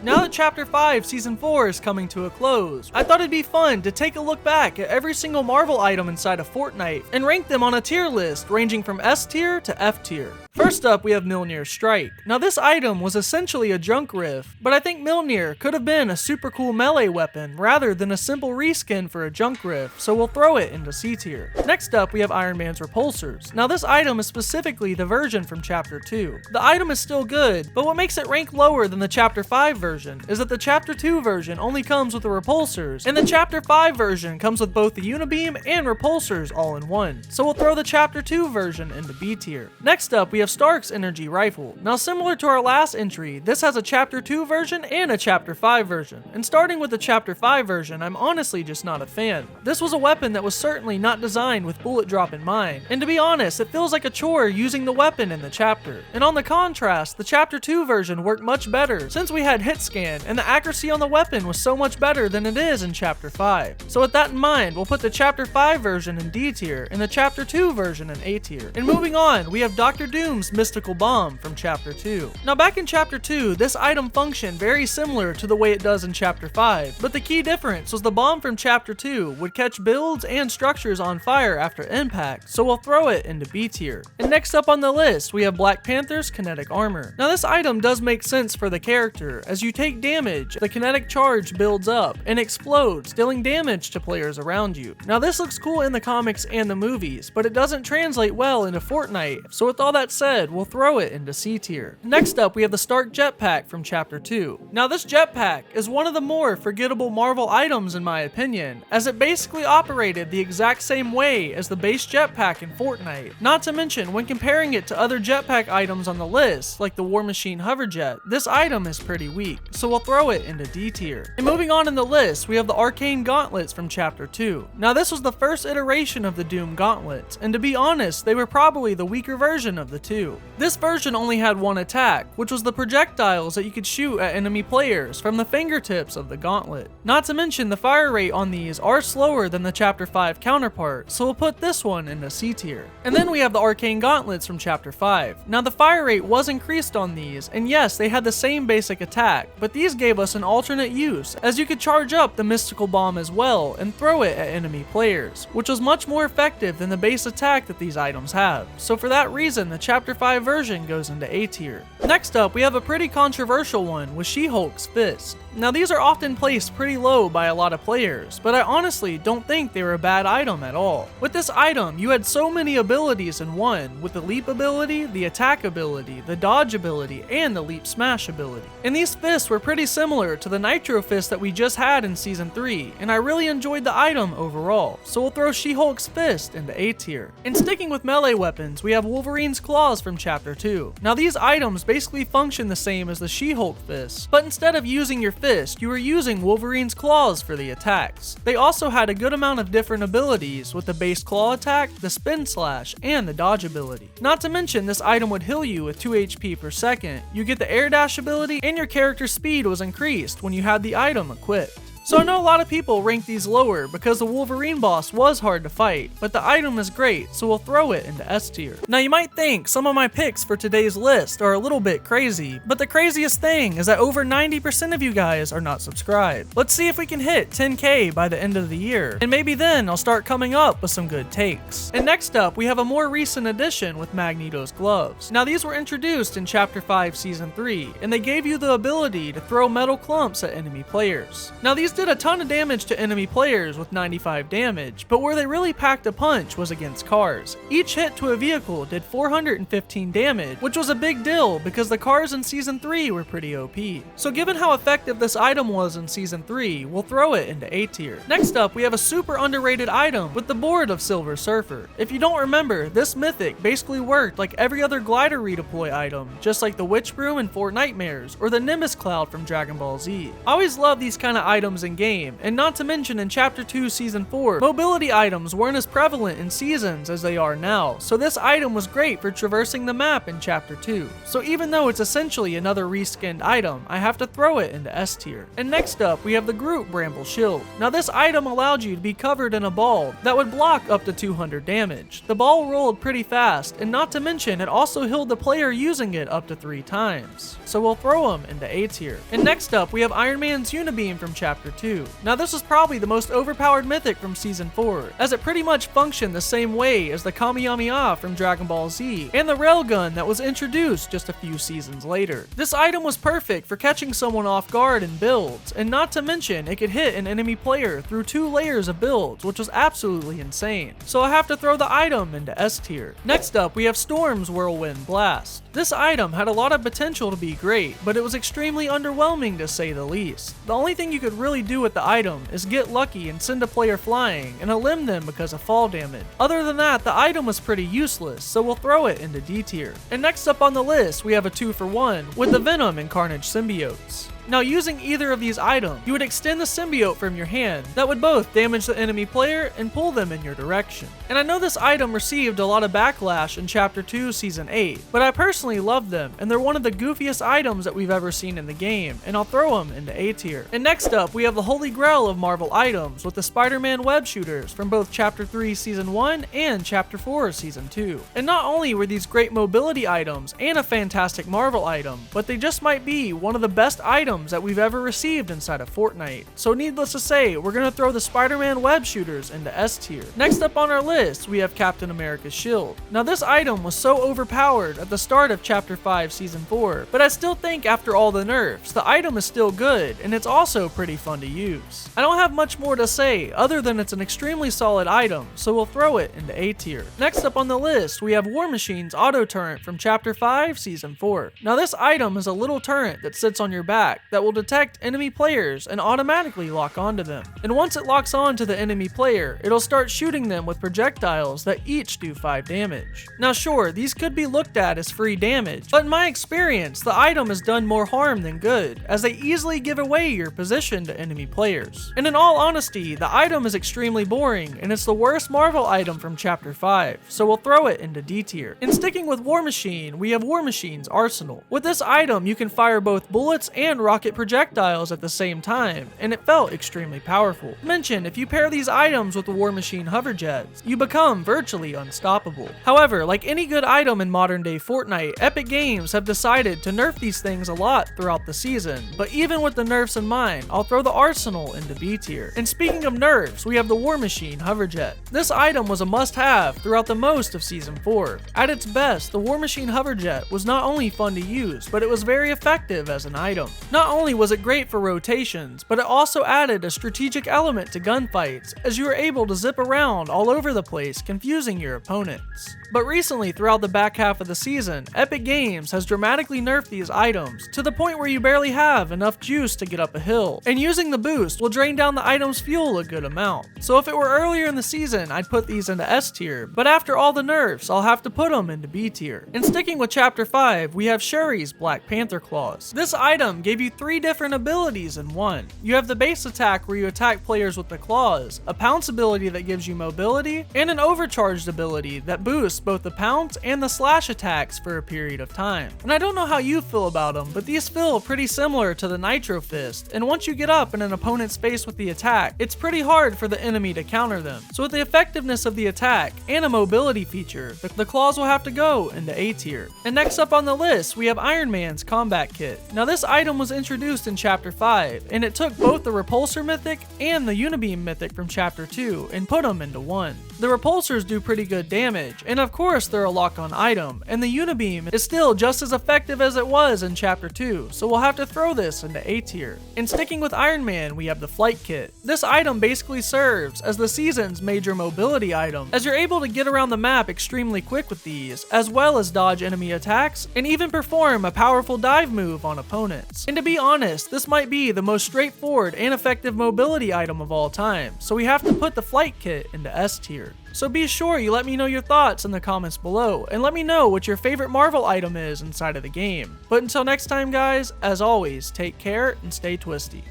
Now that Chapter 5 Season 4 is coming to a close, I thought it'd be fun to take a look back at every single Marvel item inside of Fortnite and rank them on a tier list ranging from S tier to F tier. First up, we have Mjolnir Strike. Now this item was essentially a junk riff, but I think Mjolnir could have been a super cool melee weapon rather than a simple reskin for a junk riff, so we'll throw it into C tier. Next up, we have Iron Man's Repulsors. Now this item is specifically the version from Chapter 2. The item is still good, but what makes it rank lower than the Chapter 5 version is that the Chapter 2 version only comes with the Repulsors, and the Chapter 5 version comes with both the Unibeam and Repulsors all in one, so we'll throw the Chapter 2 version into B tier. Next up, we have Stark's Energy Rifle. Now similar to our last entry, this has a Chapter 2 version and a Chapter 5 version, and starting with the Chapter 5 version, I'm honestly just not a fan. This was a weapon that was certainly not designed with bullet drop in mind, and to be honest, it feels like a chore using the weapon in the chapter. And on the contrast, the Chapter 2 version worked much better since we had hit scan, and the accuracy on the weapon was so much better than it is in Chapter 5. So with that in mind, we'll put the Chapter 5 version in D tier and the Chapter 2 version in A tier. And moving on, we have Dr. Doom's Mystical Bomb from Chapter 2. Now back in Chapter 2, this item functioned very similar to the way it does in Chapter 5, but the key difference was the bomb from Chapter 2 would catch builds and structures on fire after impact, so we'll throw it into B tier. And next up on the list, we have Black Panther's Kinetic Armor. Now this item does make sense for the character. As you take damage, the kinetic charge builds up and explodes, dealing damage to players around you. Now this looks cool in the comics and the movies, but it doesn't translate well into Fortnite, so with all that said, we'll throw it into C tier. Next up, we have the Stark Jetpack from Chapter 2. Now this jetpack is one of the more forgettable Marvel items in my opinion, as it basically operated the exact same way as the base jetpack in Fortnite. Not to mention, when comparing it to other jetpack items on the list, like the War Machine Hoverjet, this item is pretty weak, so we'll throw it into D tier. And moving on in the list, we have the Arcane Gauntlets from Chapter 2. Now this was the first iteration of the Doom Gauntlets, and to be honest, they were probably the weaker version of the two. This version only had one attack, which was the projectiles that you could shoot at enemy players from the fingertips of the gauntlet. Not to mention, the fire rate on these are slower than the Chapter 5 counterpart, so we'll put this one into C tier. And then we have the Arcane Gauntlets from Chapter 5. Now the fire rate was increased on these, and yes, they had the same basic attack, but these gave us an alternate use, as you could charge up the Mystical Bomb as well and throw it at enemy players, which was much more effective than the base attack that these items have. So for that reason, the Chapter 5 version goes into A tier. Next up, we have a pretty controversial one with She-Hulk's Fist. Now these are often placed pretty low by a lot of players, but I honestly don't think they were a bad item at all. With this item, you had so many abilities in one, with the leap ability, the attack ability, the dodge ability, and the leap smash ability. And these fists were pretty similar to the Nitro Fist that we just had in Season 3, and I really enjoyed the item overall, so we'll throw She-Hulk's Fist into A tier. And sticking with melee weapons, we have Wolverines Claws from Chapter 2. Now these items basically function the same as the She-Hulk Fist, but instead of using your fist, you were using Wolverine's Claws for the attacks. They also had a good amount of different abilities, with the base claw attack, the spin slash, and the dodge ability. Not to mention, this item would heal you with 2 HP per second, you get the air dash ability, and your character's speed was increased when you had the item equipped. So I know a lot of people rank these lower because the Wolverine boss was hard to fight, but the item is great, so we'll throw it into S tier. Now you might think some of my picks for today's list are a little bit crazy, but the craziest thing is that over 90% of you guys are not subscribed. Let's see if we can hit 10K by the end of the year, and maybe then I'll start coming up with some good takes. And next up, we have a more recent addition with Magneto's gloves. Now these were introduced in Chapter 5 Season 3, and they gave you the ability to throw metal clumps at enemy players. Now these did a ton of damage to enemy players with 95 damage, but where they really packed a punch was against cars. Each hit to a vehicle did 415 damage, which was a big deal because the cars in Season 3 were pretty OP. So given how effective this item was in Season 3, we'll throw it into A tier. Next up, we have a super underrated item with the board of Silver Surfer. If you don't remember, this mythic basically worked like every other glider redeploy item, just like the Witch Broom in Fort Nightmares or the Nimbus Cloud from Dragon Ball Z. I always love these kind of items in game, and not to mention in Chapter 2 Season 4, mobility items weren't as prevalent in seasons as they are now, so this item was great for traversing the map in Chapter 2. So even though it's essentially another reskinned item, I have to throw it into S tier. And next up, we have the Groot Shield. Now this item allowed you to be covered in a ball that would block up to 200 damage. The ball rolled pretty fast, and not to mention it also healed the player using it up to 3 times. So we'll throw him into A tier. And next up, we have Iron Man's Unibeam from Chapter 2. Now this is probably the most overpowered mythic from Season 4, as it pretty much functioned the same way as the Kamehameha from Dragon Ball Z, and the railgun that was introduced just a few seasons later. This item was perfect for catching someone off guard in builds, and not to mention it could hit an enemy player through 2 layers of builds, which was absolutely insane. So I have to throw the item into S tier. Next up, we have Storm's Whirlwind Blast. This item had a lot of potential to be great, but it was extremely underwhelming to say the least. The only thing you could really do with the item is get lucky and send a player flying and elim them because of fall damage. Other than that, the item was pretty useless, so we'll throw it into D tier. And next up on the list, we have a 2-for-1 with the Venom and Carnage symbiotes. Now using either of these items, you would extend the symbiote from your hand that would both damage the enemy player and pull them in your direction. And I know this item received a lot of backlash in Chapter 2 Season 8, but I personally love them, and they're one of the goofiest items that we've ever seen in the game, and I'll throw them into A tier. And next up, we have the Holy Grail of Marvel items with the Spider-Man web shooters from both Chapter 3 Season 1 and Chapter 4 Season 2. And not only were these great mobility items and a fantastic Marvel item, but they just might be one of the best items that we've ever received inside of Fortnite. So needless to say, we're gonna throw the Spider-Man web shooters into S tier. Next up on our list, we have Captain America's shield. Now this item was so overpowered at the start of Chapter 5 Season 4, but I still think after all the nerfs, the item is still good, and it's also pretty fun to use. I don't have much more to say other than it's an extremely solid item, so we'll throw it into A tier. Next up on the list, we have War Machine's auto turret from Chapter 5 Season 4. Now this item is a little turret that sits on your back that will detect enemy players and automatically lock onto them. And once it locks on to the enemy player, it'll start shooting them with projectiles that each do 5 damage. Now sure, these could be looked at as free damage, but in my experience, the item has done more harm than good, as they easily give away your position to enemy players. And in all honesty, the item is extremely boring, and it's the worst Marvel item from Chapter 5, so we'll throw it into D tier. And sticking with War Machine, we have War Machine's Arsenal. With this item, you can fire both bullets and rocket projectiles at the same time, and it felt extremely powerful. Mention, if you pair these items with the War Machine hoverjets, you become virtually unstoppable. However, like any good item in modern day Fortnite, Epic Games have decided to nerf these things a lot throughout the season, but even with the nerfs in mind, I'll throw the Arsenal into B tier. And speaking of nerfs, we have the War Machine hoverjet. This item was a must-have throughout the most of Season 4. At its best, the War Machine hoverjet was not only fun to use, but it was very effective as an item. Not only was it great for rotations, but it also added a strategic element to gunfights, as you were able to zip around all over the place, confusing your opponents. But recently, throughout the back half of the season, Epic Games has dramatically nerfed these items, to the point where you barely have enough juice to get up a hill, and using the boost will drain down the item's fuel a good amount. So if it were earlier in the season, I'd put these into S tier, but after all the nerfs, I'll have to put them into B tier. And sticking with Chapter 5, we have Shuri's Black Panther Claws. This item gave you 3 different abilities in one. You have the base attack where you attack players with the claws, a pounce ability that gives you mobility, and an overcharged ability that boosts both the pounce and the slash attacks for a period of time. And I don't know how you feel about them, but these feel pretty similar to the Nitro Fist, and once you get up in an opponent's face with the attack, it's pretty hard for the enemy to counter them. So with the effectiveness of the attack and a mobility feature, the claws will have to go into A tier. And next up on the list, we have Iron Man's Combat Kit. Now this item was introduced in Chapter 5, and it took both the Repulsor mythic and the Unibeam mythic from Chapter 2 and put them into one. The Repulsors do pretty good damage, and of course they're a lock-on item, and the Unibeam is still just as effective as it was in Chapter 2, so we'll have to throw this into A tier. And sticking with Iron Man, we have the Flight Kit. This item basically serves as the season's major mobility item, as you're able to get around the map extremely quick with these, as well as dodge enemy attacks, and even perform a powerful dive move on opponents. And to be honest, this might be the most straightforward and effective mobility item of all time, so we have to put the Flight Kit into S tier. So be sure you let me know your thoughts in the comments below, and let me know what your favorite Marvel item is inside of the game. But until next time guys, as always, take care and stay twisty.